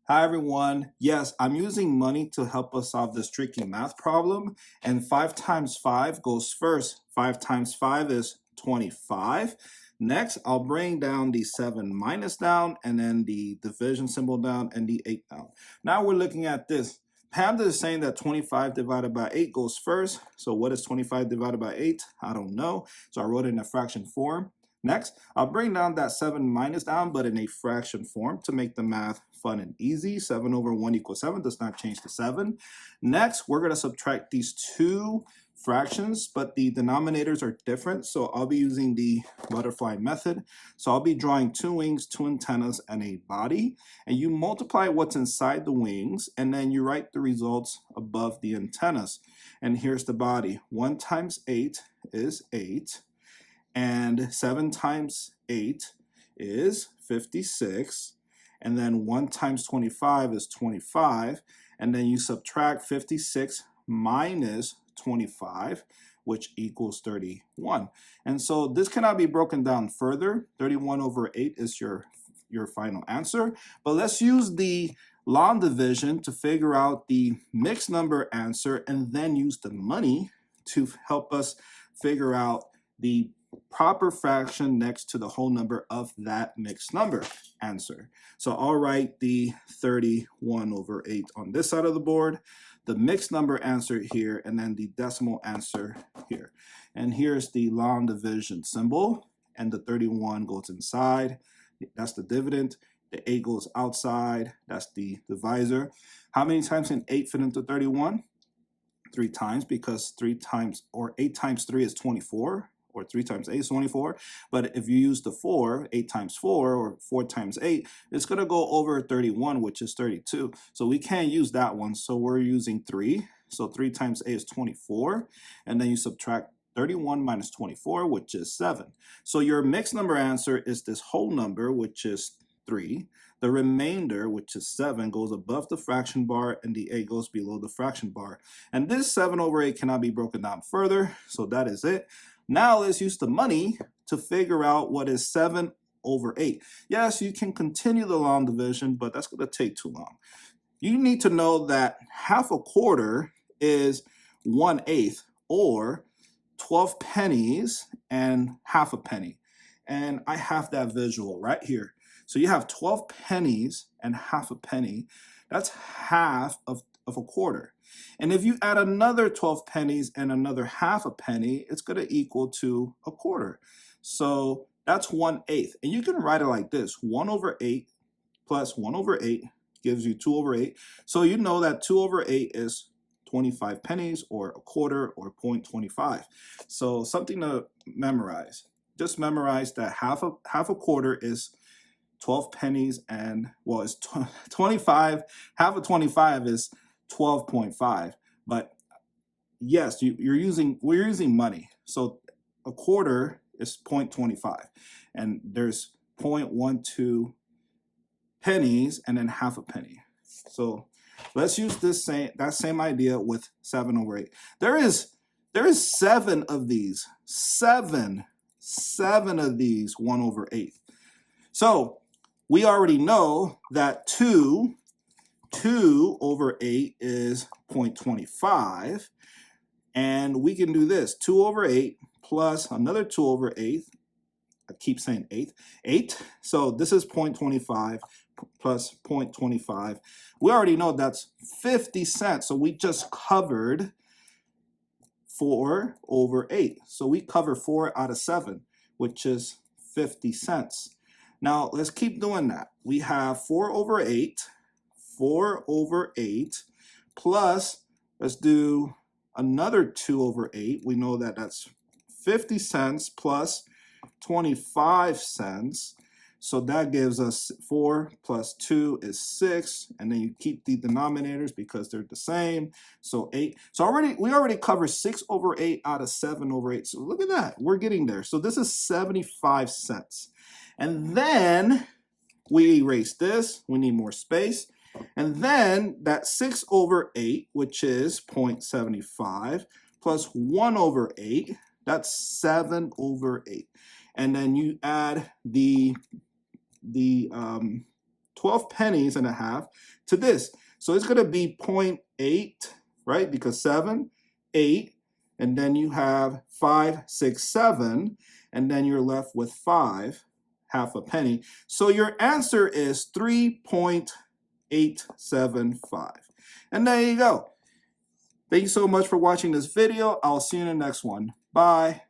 Hi everyone. Yes, I'm using money to help us solve this tricky math problem. And 5 times 5 goes first. 5 times 5 is 25. Next, I'll bring down the 7 minus down, and then the division symbol down, and the 8 down. Now we're looking at this. PEMDAS is saying that 25 divided by 8 goes first. So what is 25 divided by 8? I don't know. So I wrote it in a fraction form. Next, I'll bring down that 7 minus down, but in a fraction form to make the math fun and easy. 7 over 1 equals 7 does not change to 7. Next, we're going to subtract these two fractions, but the denominators are different, so I'll be using the butterfly method. So I'll be drawing two wings, two antennas, and a body, and you multiply what's inside the wings, and then you write the results above the antennas. And here's the body. 1 times 8 is 8. And 7 times 8 is 56. And then 1 times 25 is 25. And then you subtract 56 minus 25, which equals 31. And so this cannot be broken down further. 31 over 8 is your final answer. But let's use the long division to figure out the mixed number answer, and then use the money to help us figure out the proper fraction next to the whole number of that mixed number answer. So I'll write the 31 over 8 on this side of the board, the mixed number answer here, and then the decimal answer here. And here's the long division symbol, and the 31 goes inside. That's the dividend. The 8 goes outside. That's the divisor. How many times can 8 fit into 31? 3 times, because 8 times 3 is 24. Or 3 times 8 is 24. But if you use the 4, 8 times 4, or 4 times 8, it's going to go over 31, which is 32. So we can't use that one. So we're using 3. So 3 times 8 is 24. And then you subtract 31 minus 24, which is 7. So your mixed number answer is this whole number, which is 3. The remainder, which is 7, goes above the fraction bar, and the 8 goes below the fraction bar. And this 7 over 8 cannot be broken down further. So that is it. Now let's use the money to figure out what is 7 over 8. Yes, you can continue the long division, but that's going to take too long. You need to know that half a quarter is 1/8, or 12 pennies and half a penny. And I have that visual right here. So you have 12 pennies and half a penny. That's half of a quarter. And if you add another 12 pennies and another half a penny, it's going to equal to a quarter. So that's 1/8. And you can write it like this. 1 over 8 plus 1 over 8 gives you 2 over 8. So you know that 2 over 8 is 25 pennies, or a quarter, or 0.25. So something to memorize. Just memorize that half a quarter is 12 pennies, and well, it's 25. Half of 25 is 12.5. But yes, we're using money. So a quarter is 0.25, and there's 0.12 pennies, and then half a penny. So let's use that same idea with 7 over 8. There is 7 of these. Seven of these 1 over 8. So we already know that 2 over 8 is 0.25. And we can do this. 2 over 8 plus another 2 over 8. I keep saying 8. So this is 0.25 plus 0.25. We already know that's 50 cents. So we just covered 4 over 8. So we cover 4 out of 7, which is 50 cents. Now let's keep doing that. We have 4 over 8 plus, let's do another 2 over 8. We know that that's 50 cents plus 25 cents. So that gives us 4 plus 2 is 6, and then you keep the denominators because they're the same. So 8. So we already covered 6 over 8 out of 7 over 8. So look at that. We're getting there. So this is 75 cents. And then we erase this. We need more space. And then that 6 over 8, which is 0.75, plus 1 over 8, that's 7 over 8. And then you add the 12 pennies and a half to this. So it's going to be 0.8, right? Because 7, 8, and then you have 5, 6, 7, and then you're left with 5, half a penny. So your answer is 3.875. And there you go. Thank you so much for watching this video. I'll see you in the next one. Bye.